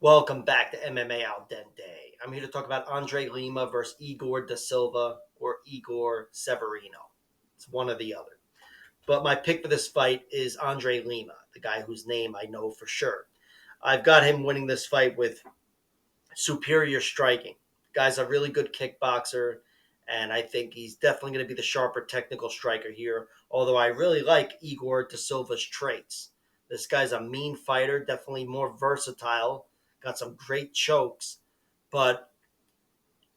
Welcome back to MMA Al Dente. I'm here to talk about Andre Lima versus Igor da Silva or Igor Severino. It's one or the other. But my pick for this fight is Andre Lima, the guy whose name I know for sure. I've got him winning this fight with superior striking. The guy's a really good kickboxer, and I think he's definitely going to be the sharper technical striker here. Although I really like Igor da Silva's traits. This guy's a mean fighter, definitely more versatile, got some great chokes, but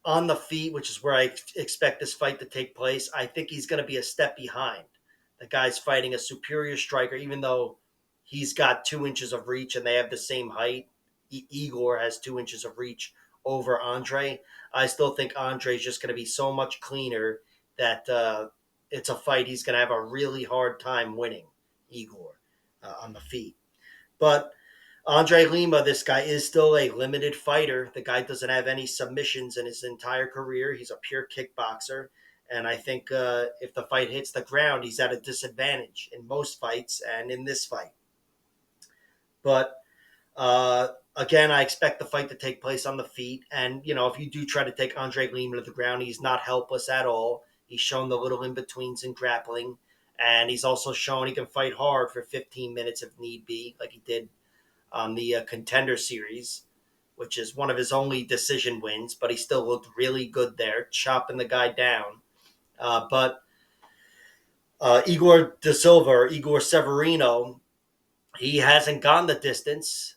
on the feet, which is where I expect this fight to take place, I think he's going to be a step behind. The guy's fighting a superior striker, even though he's got 2 inches of reach and they have the same height. Igor has 2 inches of reach over Andre. I still think Andre is just going to be so much cleaner that it's a fight he's going to have a really hard time winning Igor on the feet. But Andre Lima, this guy is still a limited fighter. The guy doesn't have any submissions in his entire career. He's a pure kickboxer. And I think if the fight hits the ground, he's at a disadvantage in most fights and in this fight. But again, I expect the fight to take place on the feet. And, if you do try to take Andre Lima to the ground, he's not helpless at all. He's shown the little in betweens in grappling. And he's also shown he can fight hard for 15 minutes if need be, like he did on the Contender Series, which is one of his only decision wins, but he still looked really good there, chopping the guy down. But Igor da Silva, or Igor Severino, he hasn't gone the distance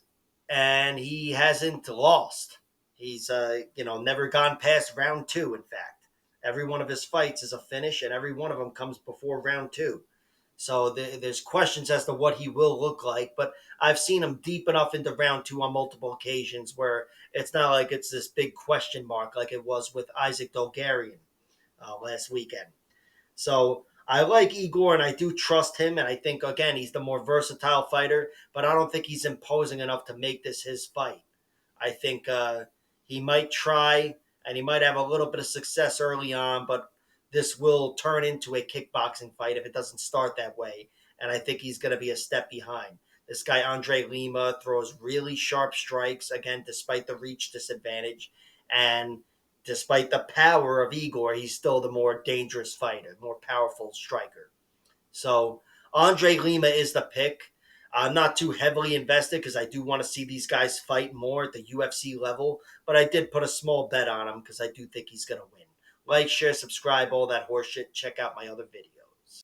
and he hasn't lost. He's never gone past round two. In fact, every one of his fights is a finish, and every one of them comes before round two. So there's questions as to what he will look like, but I've seen him deep enough into round two on multiple occasions where it's not like it's this big question mark like it was with Isaac Dolgarian last weekend. So I like Igor and I do trust him, and I think again he's the more versatile fighter, but I don't think he's imposing enough to make this his fight. I think he might try and he might have a little bit of success early on, but this will turn into a kickboxing fight if it doesn't start that way. And I think he's going to be a step behind. This guy, Andre Lima, throws really sharp strikes, again, despite the reach disadvantage. And despite the power of Igor, he's still the more dangerous fighter, more powerful striker. So Andre Lima is the pick. I'm not too heavily invested because I do want to see these guys fight more at the UFC level, but I did put a small bet on him because I do think he's going to win. Like, share, subscribe, all that horseshit. Check out my other videos.